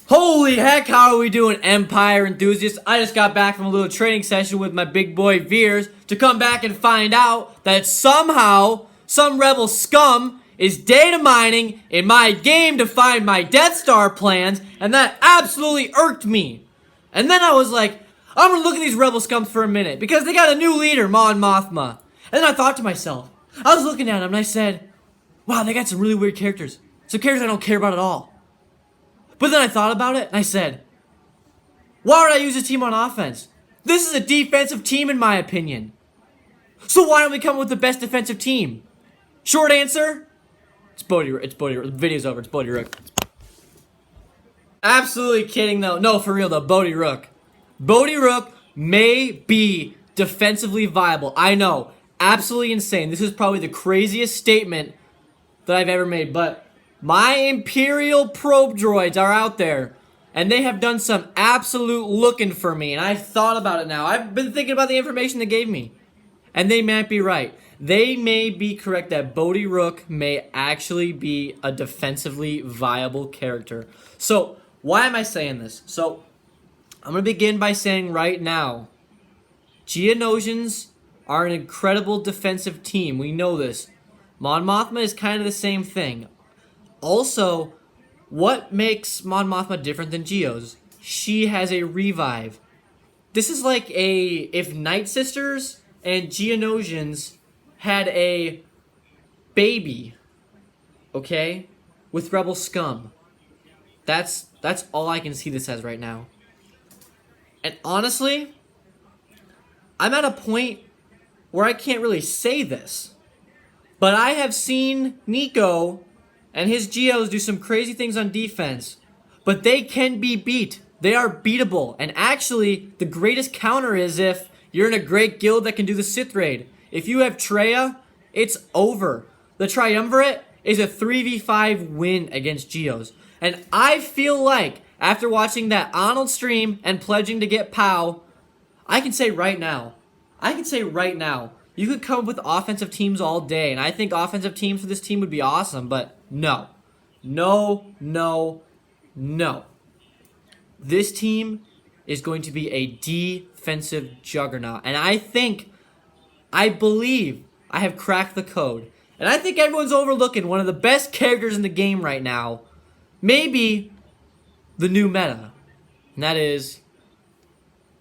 Holy heck, how are we doing, Empire enthusiasts? I just got back from a little training session with my big boy Veers to come back and find out that somehow some rebel scum is data mining in my game to find my Death Star plans, and that absolutely irked me. And then I was like, I'm gonna look at these rebel scums for a minute because they got a new leader, Mon Mothma. And then I thought to myself, I was looking at them and I said, wow, they got some really weird characters. Some characters I don't care about at all. But then I thought about it and I said, why would I use this team on offense? This is a defensive team in my opinion. So why don't we come up with the best defensive team? Short answer, it's Bodhi Rook. The video's over, it's Bodhi Rook. Absolutely kidding though. No, for real though, Bodhi Rook. Bodhi Rook may be defensively viable. I know, absolutely insane. This is probably the craziest statement that I've ever made, but my Imperial probe droids are out there, and they have done some absolute looking for me, and I've thought about it now. I've been thinking about the information they gave me, and they might be right. They may be correct that Bodhi Rook may actually be a defensively viable character. So, why am I saying this? So, I'm going to begin by saying right now, Geonosians are an incredible defensive team. We know this. Mon Mothma is kind of the same thing. Also, what makes Mon Mothma different than Geos? She has a revive. This is like if Night Sisters and Geonosians had a baby, okay, with Rebel Scum. That's all I can see this as right now. And honestly, I'm at a point where I can't really say this, but I have seen Nico and his Geos do some crazy things on defense, but they can be beat. They are beatable. And actually, the greatest counter is if you're in a great guild that can do the Sith Raid. If you have Traya, it's over. The Triumvirate is a 3v5 win against Geos. And I feel like, after watching that Arnold stream and pledging to get POW, I can say right now, you could come up with offensive teams all day, and I think offensive teams for this team would be awesome, but no. This team is going to be a defensive juggernaut, and I believe I have cracked the code. And I think everyone's overlooking one of the best characters in the game right now, maybe the new meta, and that is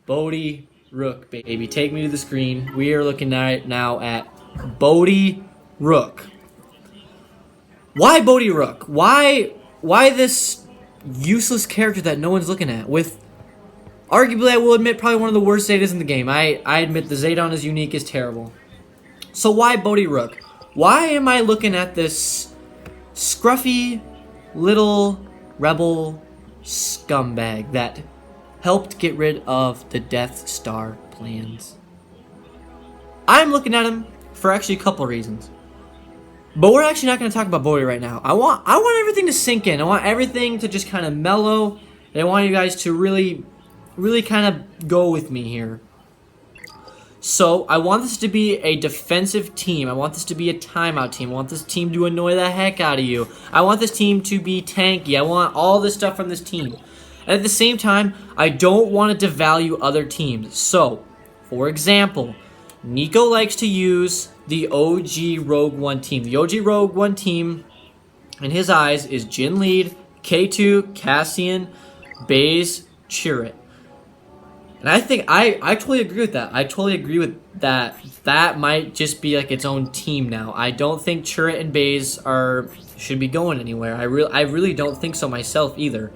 Bodhi Rook, baby. Take me to the screen. We are looking at now at Bodhi Rook. Why Bodhi Rook? Why this useless character that no one's looking at? With arguably, I will admit, probably one of the worst Zetas in the game. I admit the Zeta on his unique is terrible. So why Bodhi Rook? Why am I looking at this scruffy little rebel scumbag that helped get rid of the Death Star plans? I'm looking at him for actually a couple reasons. But we're actually not going to talk about Bodhi right now. I want everything to sink in. I want everything to just kind of mellow. And I want you guys to really kind of go with me here. So, I want this to be a defensive team. I want this to be a timeout team. I want this team to annoy the heck out of you. I want this team to be tanky. I want all this stuff from this team. And at the same time, I don't want to devalue other teams. So, for example, Nico likes to use the OG Rogue One team. The OG Rogue One team, in his eyes, is Jin Lead, K2, Cassian, Baze, Chirrut. And I think I totally agree with that. I totally agree with that. That might just be like its own team now. I don't think Chirrut and Baze should be going anywhere. I really don't think so myself either.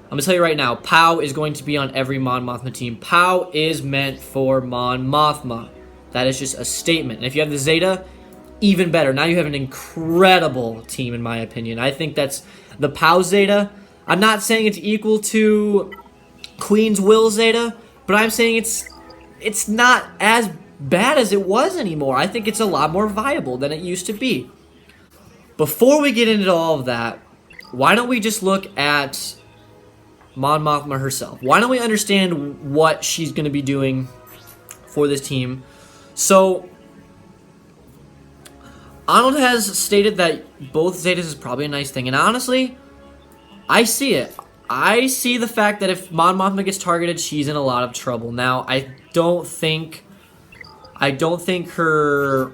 I'm going to tell you right now, POW is going to be on every Mon Mothma team. POW is meant for Mon Mothma. That is just a statement. And if you have the Zeta, even better. Now you have an incredible team, in my opinion. I think that's the POW Zeta. I'm not saying it's equal to Queen's Will Zeta, but I'm saying it's not as bad as it was anymore. I think it's a lot more viable than it used to be. Before we get into all of that, why don't we just look at Mon Mothma herself? Why don't we understand what she's going to be doing for this team? So, Arnold has stated that both Zetas is probably a nice thing, and honestly, I see it. I see the fact that if Mon Mothma gets targeted, she's in a lot of trouble. Now, I don't think her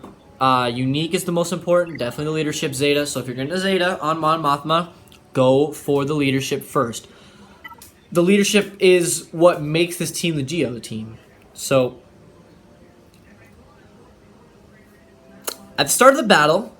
unique is the most important. Definitely the leadership Zeta. So if you're going to Zeta on Mon Mothma, go for the leadership first. The leadership is what makes this team the Geo team. So at the start of the battle,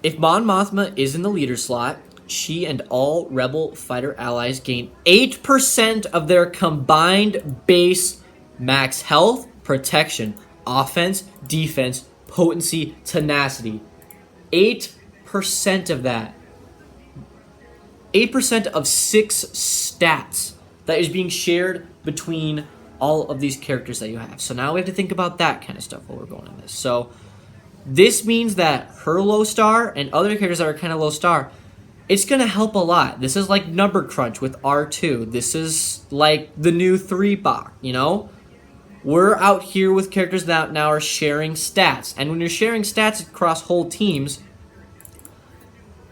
if Mon Mothma is in the leader slot, she and all Rebel fighter allies gain 8% of their combined base max health, protection, offense, defense, potency, tenacity. 8% of that. 8% of 6 stats that is being shared between all of these characters that you have. So now we have to think about that kind of stuff while we're going in this. So this means that her low star and other characters that are kind of low star, it's going to help a lot. This is like number crunch with R2. This is like the new 3-bot, you know? We're out here with characters that now are sharing stats. And when you're sharing stats across whole teams,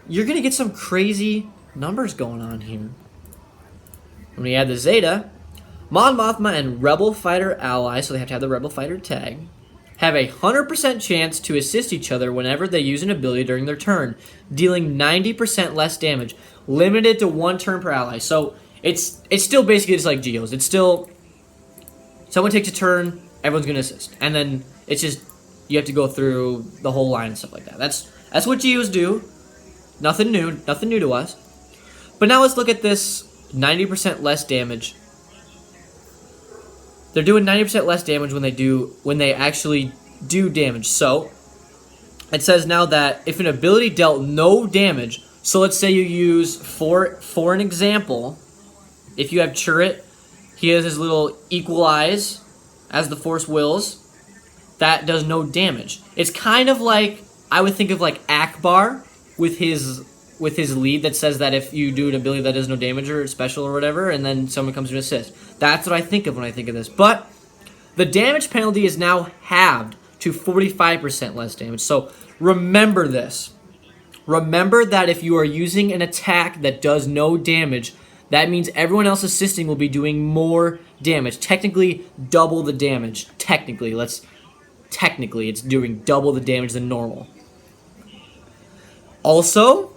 you're going to get some crazy numbers going on here. When we add the Zeta, Mon Mothma and Rebel Fighter allies, so they have to have the Rebel Fighter tag, have a 100% chance to assist each other whenever they use an ability during their turn, dealing 90% less damage, limited to 1 turn per ally. So it's still basically just like Geos. It's still someone takes a turn, everyone's gonna assist, and then it's just you have to go through the whole line and stuff like that. That's what Geos do. Nothing new to us. But now let's look at this 90% less damage. They're doing 90% less damage when they actually do damage. So it says now that if an ability dealt no damage, so let's say you use for an example, if you have Chirrut, he has his little equalize as the force wills, that does no damage. It's kind of like, I would think of like Akbar with his lead that says that if you do an ability that does no damage or special or whatever, and then someone comes to assist. That's what I think of when I think of this. But the damage penalty is now halved to 45% less damage. So remember this. Remember that if you are using an attack that does no damage, that means everyone else assisting will be doing more damage. Technically, double the damage. Technically, it's doing double the damage than normal. Also,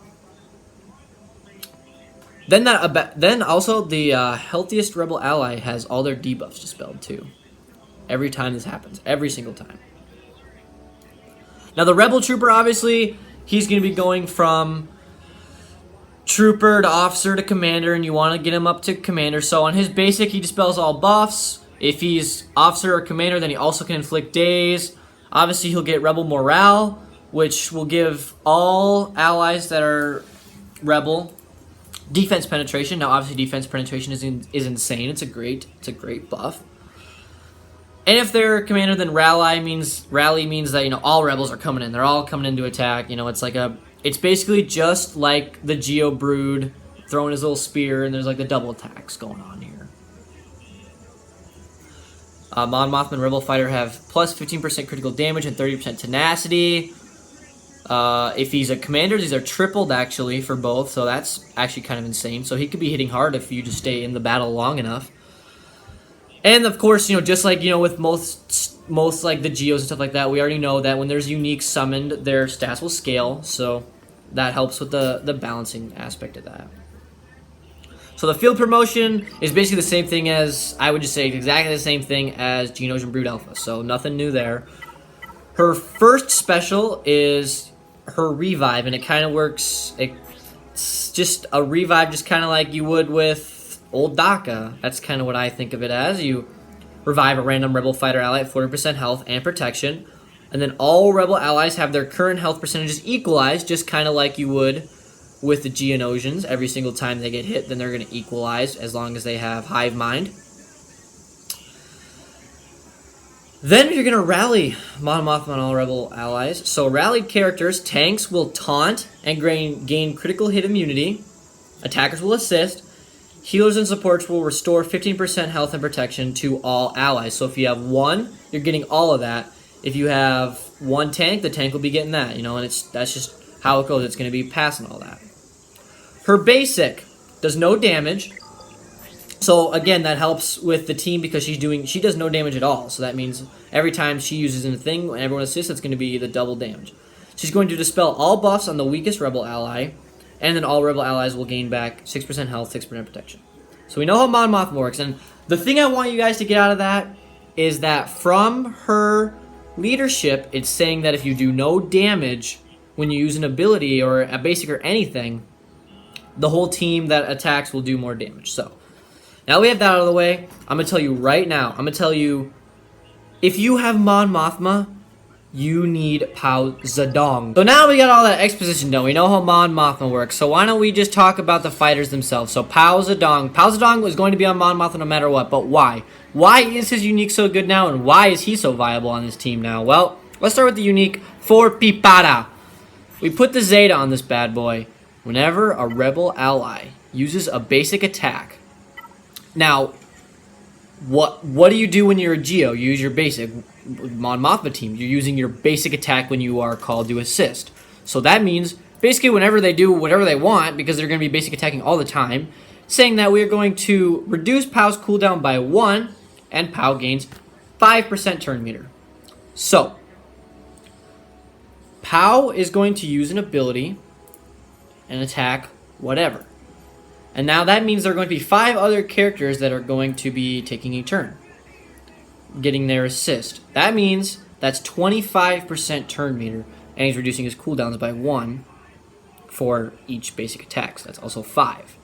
then also the healthiest Rebel ally has all their debuffs dispelled too. Every time this happens. Every single time. Now the Rebel Trooper, obviously, he's going to be going from Trooper to Officer to Commander, and you want to get him up to Commander. So on his basic, he dispels all buffs. If he's Officer or Commander, then he also can inflict daze. Obviously, he'll get Rebel Morale, which will give all allies that are Rebel defense penetration. Now, obviously, defense penetration is insane. It's a great buff. And if they're Commander, then Rally means that all Rebels are coming in. They're all coming in to attack. It's basically just like the Geo Brood throwing his little spear, and there's like the double attacks going on here. Mon Mothma and Rebel Fighter have plus 15% critical damage and 30% tenacity. If he's a Commander, these are tripled actually for both, so that's actually kind of insane. So he could be hitting hard if you just stay in the battle long enough. And of course, just like with most like the Geos and stuff like that, we already know that when there's unique summoned, their stats will scale, so that helps with the balancing aspect of that. So the field promotion is basically the same thing as, I would just say exactly the same thing as Geonosian Brood Alpha, so nothing new there. Her first special is her revive, and it kind of works, it's just a revive just kind of like you would with Old Daka. That's kind of what I think of it as. You revive a random Rebel Fighter ally at 40% health and protection, and then all Rebel allies have their current health percentages equalized, just kind of like you would with the Geonosians. Every single time they get hit, then they're going to equalize as long as they have Hive Mind. Then you're going to rally Mon Mothma and all Rebel allies. So rallied characters, tanks will taunt and gain critical hit immunity. Attackers will assist. Healers and supports will restore 15% health and protection to all allies. So if you have one, you're getting all of that. If you have one tank, the tank will be getting that, and that's just how it goes. It's going to be passing all that. Her basic does no damage, So again, that helps with the team because she does no damage at all. So that means every time she uses a thing, when everyone assists, it's going to be the double damage. She's going to dispel all buffs on the weakest rebel ally, and then all rebel allies will gain back 6% health, 6% protection. So we know how Mon Mothma works, and the thing I want you guys to get out of that is that from her leadership, it's saying that if you do no damage when you use an ability or a basic or anything, the whole team that attacks will do more damage. So now we have that out of the way. I'm going to tell you right now, I'm going to tell you, if you have Mon Mothma, you need Pao Zedong. So now we got all that exposition done. We know how Mon Mothma works. So why don't we just talk about the fighters themselves? So Pao Zedong. Pao Zedong was going to be on Mon Mothma no matter what. But why? Why is his unique so good now? And why is he so viable on this team now? Well, let's start with the unique for Pipada. We put the Zeta on this bad boy. Whenever a rebel ally uses a basic attack. Now, what do you do when you're a Geo? You use your basic. Mon Mothma team, you're using your basic attack when you are called to assist. So that means basically whenever they do whatever they want, because they're going to be basic attacking all the time, saying that we are going to reduce Pao's cooldown by 1, and Pao gains 5% turn meter. So Pao is going to use an ability and attack whatever. And now that means there are going to be 5 other characters that are going to be taking a turn, getting their assist. That means that's 25% turn meter, and he's reducing his cooldowns by 1 for each basic attack. So that's also 5.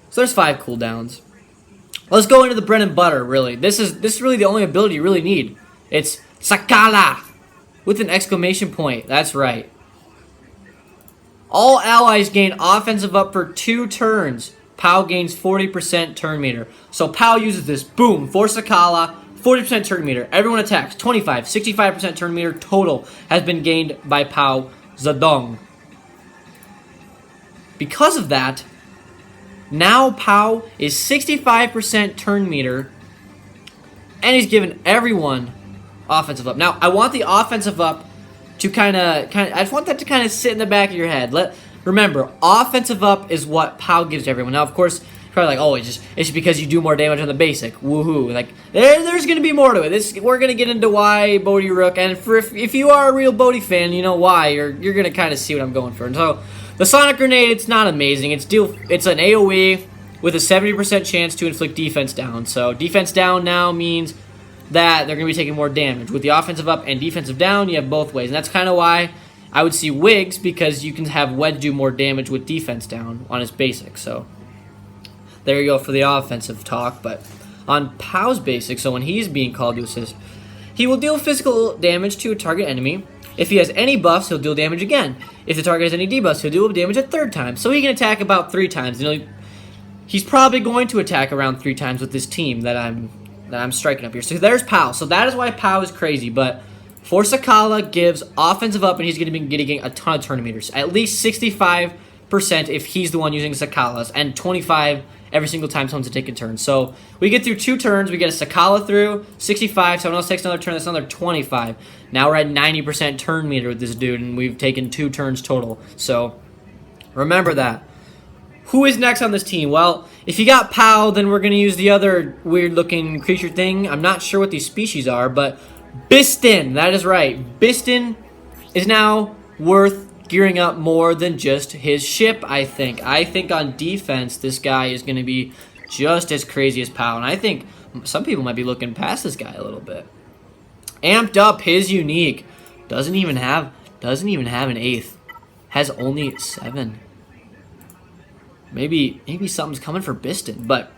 So there's 5 cooldowns. Let's go into the bread and butter, really. This is really the only ability you really need. It's Sakala with an exclamation point. That's right. All allies gain offensive up for 2 turns. Pao gains 40% turn meter. So Pao uses this. Boom. For Sakala, 40% turn meter. Everyone attacks. 25, 65% turn meter total has been gained by Pao Zedong. Because of that, now Pao is 65% turn meter, and he's given everyone offensive up. Now, I want the offensive up to kind of, I just want that to kind of sit in the back of your head. Remember, offensive up is what Pao gives to everyone. Now, of course, you're probably like, oh, it's just because you do more damage on the basic. Woohoo! Like, there's gonna be more to it. We're gonna get into why Bodhi Rook, and if you are a real Bodhi fan, you know why. You're gonna kind of see what I'm going for. And so, the Sonic Grenade, it's not amazing. It's an AOE with a 70% chance to inflict defense down. So defense down now means that they're going to be taking more damage. With the offensive up and defensive down, you have both ways. And that's kind of why I would see Wigs, because you can have Wedge do more damage with defense down on his basic. So there you go for the offensive talk. But on Pao's basic, so when he's being called to assist, he will deal physical damage to a target enemy. If he has any buffs, he'll deal damage again. If the target has any debuffs, he'll deal damage a 3rd time. So he can attack about 3 times. You know, he's probably going to attack around 3 times with this team that I'm striking up here. So there's Pao. So that is why Pao is crazy. But for Sakala gives offensive up, and he's going to be getting a ton of turn meters. At least 65% if he's the one using Sakala's, and 25 every single time someone's taking a turn. So we get through 2 turns. We get a Sakala through 65. Someone else takes another turn. That's another 25. Now we're at 90% turn meter with this dude, and we've taken 2 turns total. So remember that. Who is next on this team? Well, if you got Pao, then we're going to use the other weird-looking creature thing. I'm not sure what these species are, but Biston. That is right. Biston is now worth gearing up more than just his ship, I think. I think on defense, this guy is going to be just as crazy as Pao, and I think some people might be looking past this guy a little bit. Amped up his unique. Doesn't even have an 8th. Has only 7. Maybe something's coming for Biston, but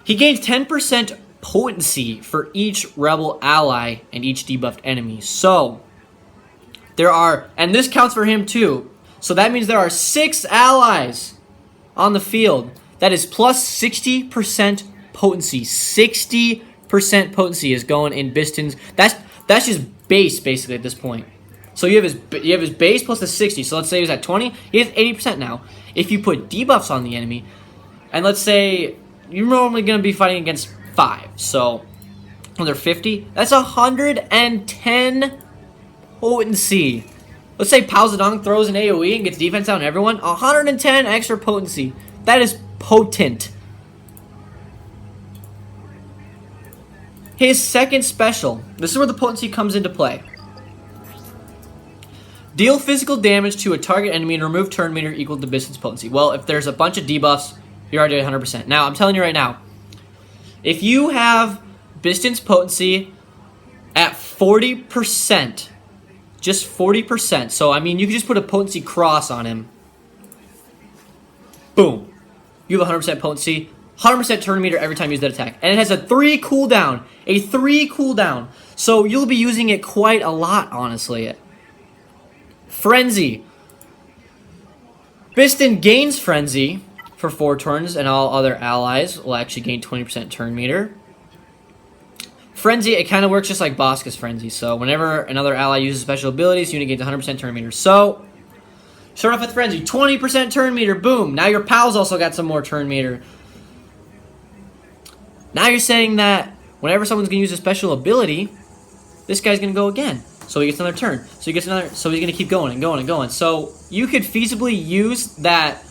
he gains 10% potency for each rebel ally and each debuffed enemy. So there are, and this counts for him too. So that means there are 6 allies on the field. That is plus 60% potency. 60% potency is going in Biston's. That's just base basically at this point. So you have his base plus the 60. So let's say he's at 20. He has 80% now. If you put debuffs on the enemy, and let's say you're normally going to be fighting against 5. So another 50. That's 110 potency. Let's say Pao Zedong throws an AoE and gets defense down on everyone. 110 extra potency. That is potent. His second special. This is where the potency comes into play. Deal physical damage to a target enemy and remove turn meter equal to Biston's potency. Well, if there's a bunch of debuffs, you're already at 100%. Now, I'm telling you right now, if you have Biston's potency at 40%, just 40%, so I mean, you can just put a potency cross on him. Boom. You have 100% potency, 100% turn meter every time you use that attack. And it has a 3 cooldown. A 3 cooldown. So you'll be using it quite a lot, honestly. Frenzy. Biston gains Frenzy for 4 turns, and all other allies will actually gain 20% turn meter. Frenzy, it kind of works just like Bosca's Frenzy. So whenever another ally uses special abilities, unit gains 100% turn meter. So, start off with Frenzy. 20% turn meter. Boom. Now your pals also got some more turn meter. Now you're saying that whenever someone's going to use a special ability, this guy's going to go again. So he gets another turn. So he gets another. So he's going to keep going and going and going. So you could feasibly use that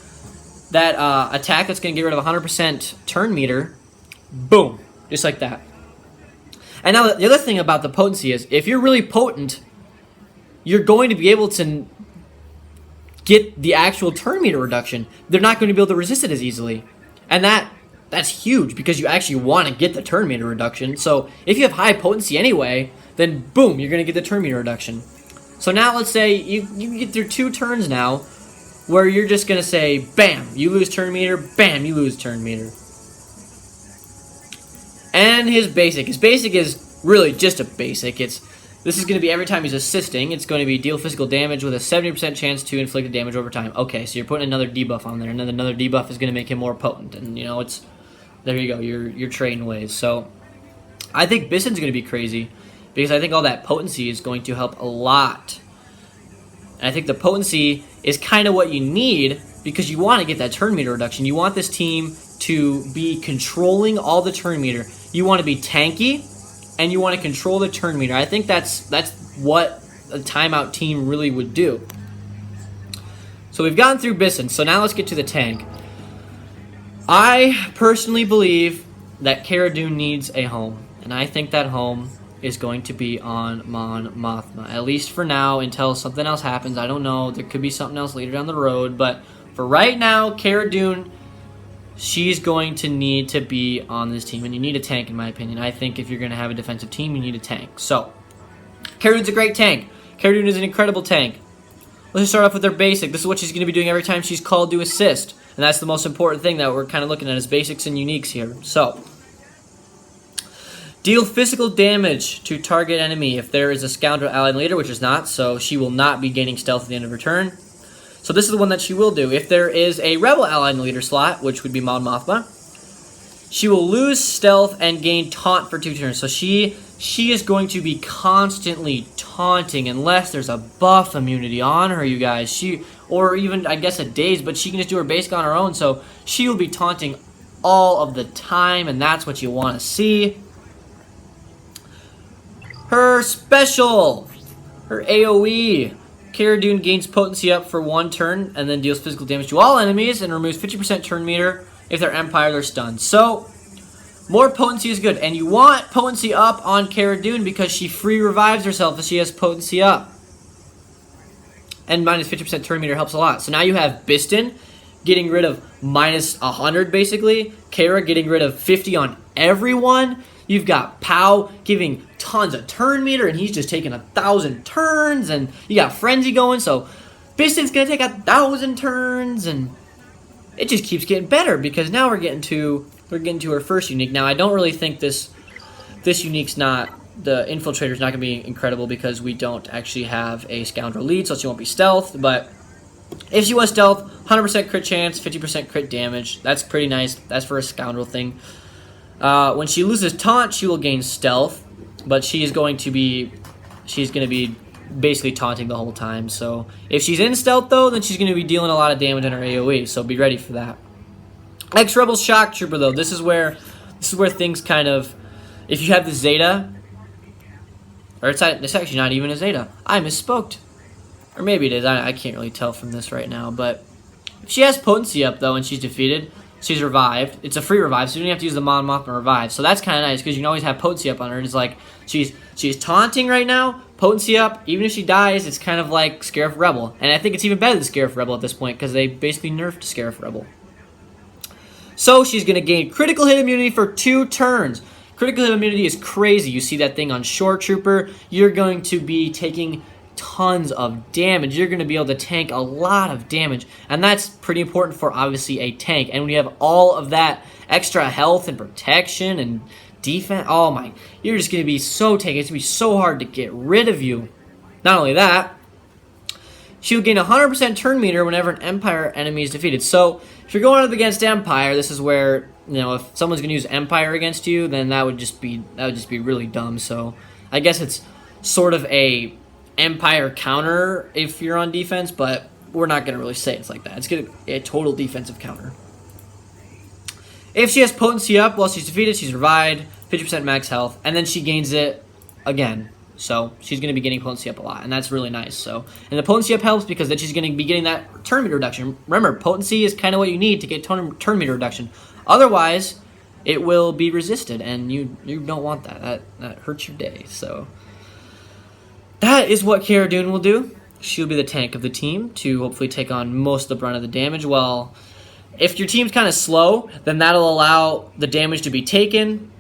attack that's going to get rid of 100% turn meter. Boom. Just like that. And now the other thing about the potency is, if you're really potent, you're going to be able to get the actual turn meter reduction. They're not going to be able to resist it as easily. And that's huge, because you actually want to get the turn meter reduction. So if you have high potency anyway, then boom, you're going to get the turn meter reduction. So now let's say you get through 2 turns now where you're just going to say, bam, you lose turn meter, bam, you lose turn meter. And his basic. His basic is really just a basic. This is going to be every time he's assisting, it's going to be deal physical damage with a 70% chance to inflict damage over time. Okay, so you're putting another debuff on there, and then another debuff is going to make him more potent. And, you know, there you go, you're trading ways. So I think Biston's going to be crazy, because I think all that potency is going to help a lot. And I think the potency is kind of what you need, because you want to get that turn meter reduction. You want this team to be controlling all the turn meter. You want to be tanky, and you want to control the turn meter. I think that's what a timeout team really would do. So we've gotten through Biston, so now let's get to the tank. I personally believe that Cara Dune needs a home, and I think that home is going to be on Mon Mothma, at least for now, until something else happens. I don't know, there could be something else later down the road, but for right now, Cara Dune, she's going to need to be on this team, and you need a tank, in my opinion. I think if you're going to have a defensive team, you need a tank. So, Cara Dune's a great tank. Cara Dune is an incredible tank. Let's just start off with her basic. This is what she's going to be doing every time she's called to assist, and that's the most important thing that we're kind of looking at, is basics and uniques here. So, deal physical damage to target enemy if there is a scoundrel allied leader, which is not, so she will not be gaining stealth at the end of her turn. So this is the one that she will do. If there is a rebel ally in the leader slot, which would be Mon Mothma, she will lose stealth and gain taunt for 2 turns. So she is going to be constantly taunting unless there's a buff immunity on her, you guys. Or even, I guess, a daze, but she can just do her basic on her own. So she will be taunting all of the time, and that's what you want to see. Her special, her AoE. Cara Dune gains potency up for 1 turn and then deals physical damage to all enemies and removes 50% turn meter if they're Empire or stunned. So, more potency is good. And you want potency up on Cara Dune because she free revives herself if she has potency up. And minus 50% turn meter helps a lot. So now you have Biston getting rid of minus 100 basically. Cara getting rid of 50 on everyone. You've got Pow giving tons of turn meter, and he's just taking 1,000 turns, and you got Frenzy going, so Biston's gonna take 1,000 turns, and it just keeps getting better, because now we're getting to our first unique. Now I don't really think this unique's not, the Infiltrator's not gonna be incredible, because we don't actually have a Scoundrel lead, so she won't be stealth, but if she was stealth, 100% crit chance, 50% crit damage, that's pretty nice. That's for a Scoundrel thing. When she loses taunt, she will gain stealth, but she's going to be basically taunting the whole time. So if she's in stealth though, then she's going to be dealing a lot of damage in her AoE. So be ready for that. Ex-Rebel Shock Trooper though, this is where things kind of, if you have the Zeta, or it's actually not even a Zeta. I misspoke, or maybe it is. I can't really tell from this right now, but if she has potency up though and she's defeated, she's revived. It's a free revive, so you don't have to use the Mon Mothma revive. So that's kind of nice because you can always have potency up on her. It's like she's taunting right now, potency up. Even if she dies, it's kind of like Scarif Rebel. And I think it's even better than Scarif Rebel at this point because they basically nerfed Scarif Rebel. So she's going to gain critical hit immunity for 2 turns. Critical hit immunity is crazy. You see that thing on Shore Trooper. You're going to be taking tons of damage. You're going to be able to tank a lot of damage. And that's pretty important for, obviously, a tank. And when you have all of that extra health and protection and defense, oh my, you're just going to be so tanky. It's going to be so hard to get rid of you. Not only that, she will gain 100% turn meter whenever an Empire enemy is defeated. So if you're going up against Empire, this is where, you know, if someone's going to use Empire against you, then that would just be really dumb. So I guess it's sort of a Empire counter if you're on defense, but we're not going to really say it's like that. It's going to be a total defensive counter. If she has potency up while she's defeated, she's revived, 50% max health, and then she gains it again. So she's going to be getting potency up a lot, and that's really nice. So, and the potency up helps because then she's going to be getting that turn meter reduction. Remember, potency is kind of what you need to get turn meter reduction. Otherwise, it will be resisted, and you don't want that. That hurts your day. So that is what Cara Dune will do. She'll be the tank of the team to hopefully take on most of the brunt of the damage. Well, if your team's kind of slow, then that'll allow the damage to be taken.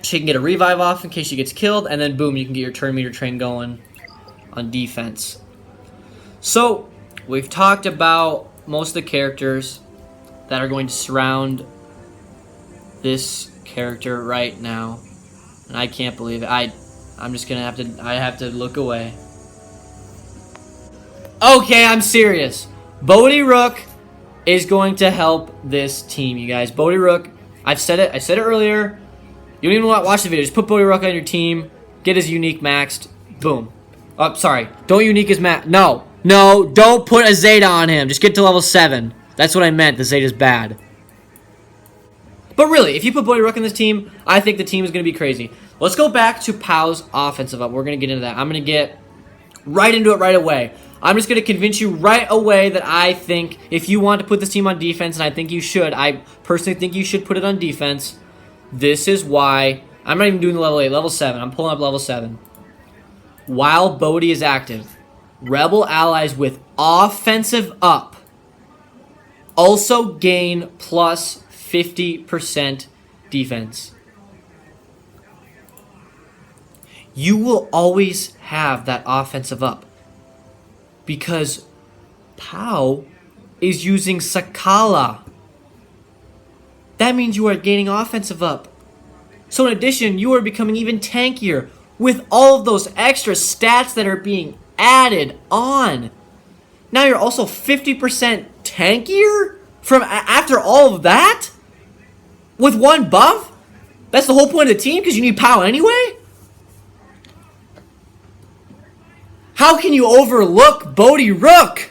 She can get a revive off in case she gets killed, and then boom, you can get your turn meter train going on defense. So, we've talked about most of the characters that are going to surround this character right now. And I can't believe it. I'm just gonna have to look away. Okay, I'm serious. Bodhi Rook is going to help this team, you guys. Bodhi Rook, I said it earlier. You don't even want to watch the video. Just put Bodhi Rook on your team. Get his unique maxed. Boom. Oh, sorry. Don't unique his max. No, don't put a Zeta on him. Just get to level 7. That's what I meant. The Zeta's bad. But really, if you put Bodhi Rook on this team, I think the team is going to be crazy. Let's go back to Pow's offensive up. We're going to get into that. I'm going to get right into it right away. I'm just going to convince you right away that I think if you want to put this team on defense, and I think you should, I personally think you should put it on defense. This is why I'm not even doing the level 8, level 7. I'm pulling up level 7. While Bodhi is active, Rebel allies with offensive up also gain plus 50% defense. You will always have that offensive up because Pow is using Sakala. That means you are gaining offensive up. So in addition, you are becoming even tankier with all of those extra stats that are being added on. Now you're also 50% tankier from after all of that? With one buff? That's the whole point of the team because you need Pow anyway? How can you overlook Bodhi Rook?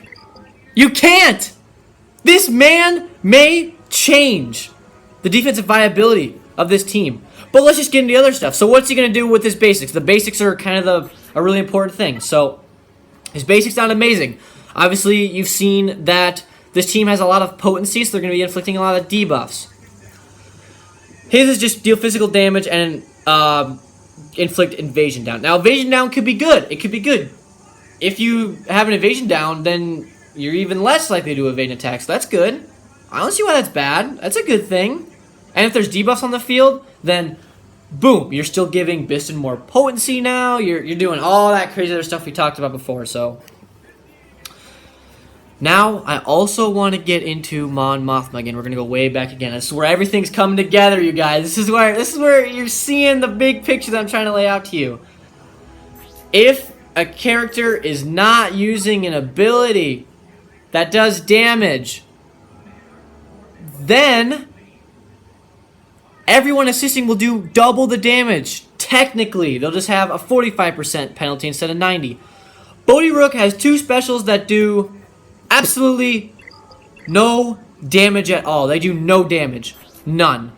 You can't! This man may change the defensive viability of this team. But let's just get into the other stuff. So what's he going to do with his basics? The basics are kind of a really important thing. So his basics sound amazing. Obviously, you've seen that this team has a lot of potency, so they're going to be inflicting a lot of debuffs. His is just deal physical damage and inflict evasion down. Now, evasion down could be good. It could be good. If you have an evasion down, then you're even less likely to evade attacks. So that's good. I don't see why that's bad. That's a good thing. And if there's debuffs on the field, then boom, you're still giving Biston more potency now. You're doing all that crazy other stuff we talked about before. So now I also want to get into Mon Mothma again. We're gonna go way back again. This is where everything's coming together, you guys. This is where you're seeing the big picture that I'm trying to lay out to you. If a character is not using an ability that does damage, then everyone assisting will do double the damage. Technically, they'll just have a 45% penalty instead of 90. Bodhi Rook has 2 specials that do absolutely no damage at all. They do no damage. None.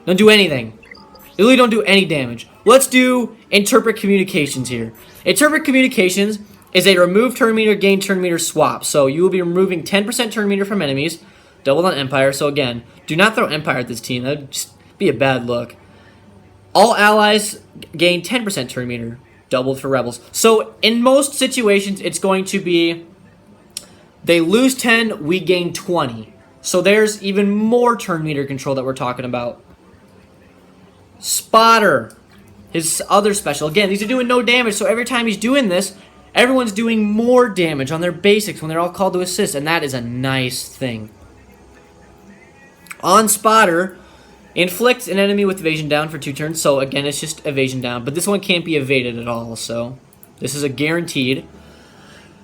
Don't do anything. They really don't do any damage. Let's do Interpret Communications here. Interpret Communications is a remove turn meter, gain turn meter swap. So you will be removing 10% turn meter from enemies. doubled on Empire. So again, do not throw Empire at this team. That would just be a bad look. All allies gain 10% turn meter, doubled for rebels. So in most situations, it's going to be they lose 10, we gain 20. So there's even more turn meter control that we're talking about. Spotter, his other special. Again, these are doing no damage, so every time he's doing this, everyone's doing more damage on their basics when they're all called to assist, and that is a nice thing. On Spotter, inflict an enemy with evasion down for 2 turns, so again, it's just evasion down, but this one can't be evaded at all, so this is a guaranteed.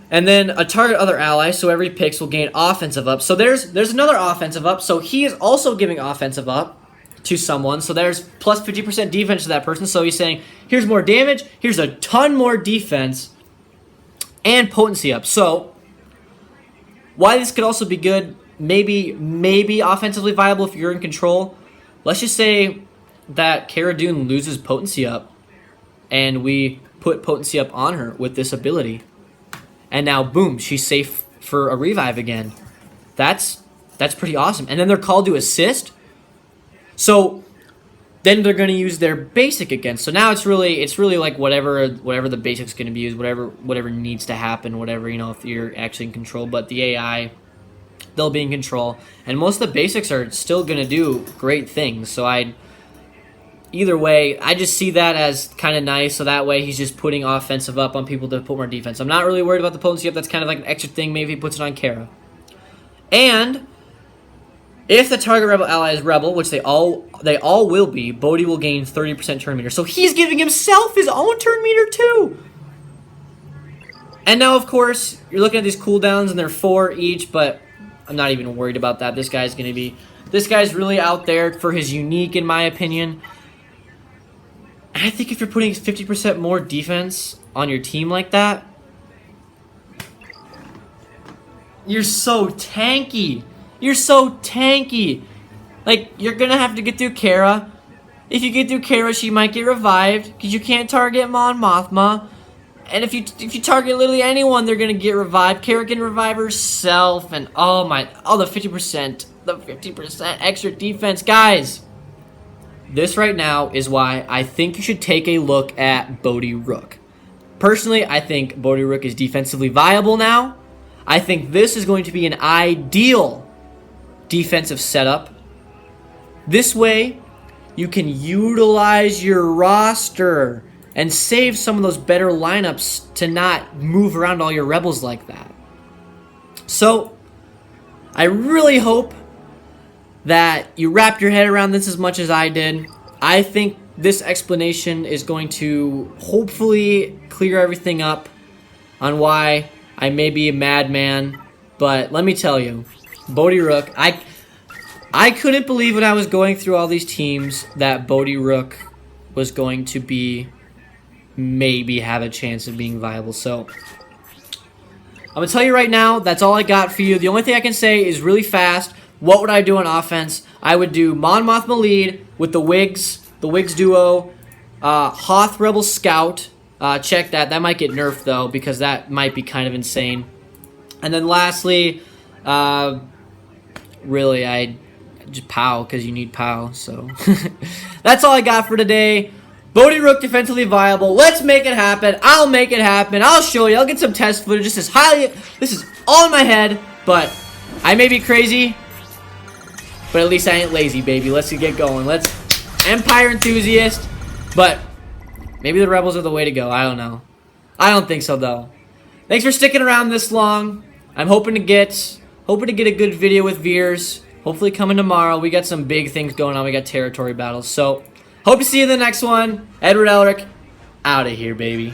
And then a target other ally, so every pix will gain offensive up. So there's another offensive up, so he is also giving offensive up to someone, so there's plus 50% defense to that person, so he's saying, here's more damage, here's a ton more defense, and potency up. So, why this could also be good, maybe offensively viable if you're in control. Let's just say that Cara Dune loses potency up, and we put potency up on her with this ability. And now, boom, she's safe for a revive again. That's pretty awesome. And then they're called to assist. So then they're going to use their basic again. So now it's really like whatever the basic's going to be used, whatever needs to happen, whatever, you know, if you're actually in control. But the AI, they'll be in control, and most of the basics are still going to do great things. So either way, I just see that as kind of nice. So that way he's just putting offensive up on people to put more defense. I'm not really worried about the potency up. That's kind of like an extra thing. Maybe he puts it on Cara. And if the target rebel ally is rebel, which they all will be, Bodhi will gain 30% turn meter. So he's giving himself his own turn meter too. And now, of course, you're looking at these cooldowns, and they're 4 each, but I'm not even worried about that. This guy's really out there for his unique, in my opinion. And I think if you're putting 50% more defense on your team like that, you're so tanky. You're so tanky. Like, you're going to have to get through Cara. If you get through Cara, she might get revived, because you can't target Mon Mothma. And if you target literally anyone, they're going to get revived. Cara can revive herself, and the 50% extra defense. Guys, this right now is why I think you should take a look at Bodhi Rook. Personally, I think Bodhi Rook is defensively viable now. I think this is going to be an ideal defensive setup. This way, you can utilize your roster and save some of those better lineups to not move around all your rebels like that. So, I really hope that you wrapped your head around this as much as I did. I think this explanation is going to hopefully clear everything up on why I may be a madman. But let me tell you, Bodhi Rook, I couldn't believe when I was going through all these teams that Bodhi Rook was going to be maybe have a chance of being viable. So I'm going to tell you right now, that's all I got for you. The only thing I can say is really fast. What would I do on offense? I would do Mon Mothma lead with the Wigs duo, Hoth Rebel Scout. Check that. That might get nerfed though, because that might be kind of insane. And then lastly, really, I just POW, because you need POW. So that's all I got for today. Bodhi Rook defensively viable. Let's make it happen. I'll make it happen. I'll show you. I'll get some test footage. This is all in my head, but I may be crazy, but at least I ain't lazy, baby. Let's get going. Let's Empire enthusiast, but maybe the rebels are the way to go. I don't know. I don't think so though. Thanks for sticking around this long. I'm hoping to get a good video with Veers. Hopefully coming tomorrow. We got some big things going on. We got territory battles. So hope to see you in the next one. Edward Elric, out of here, baby.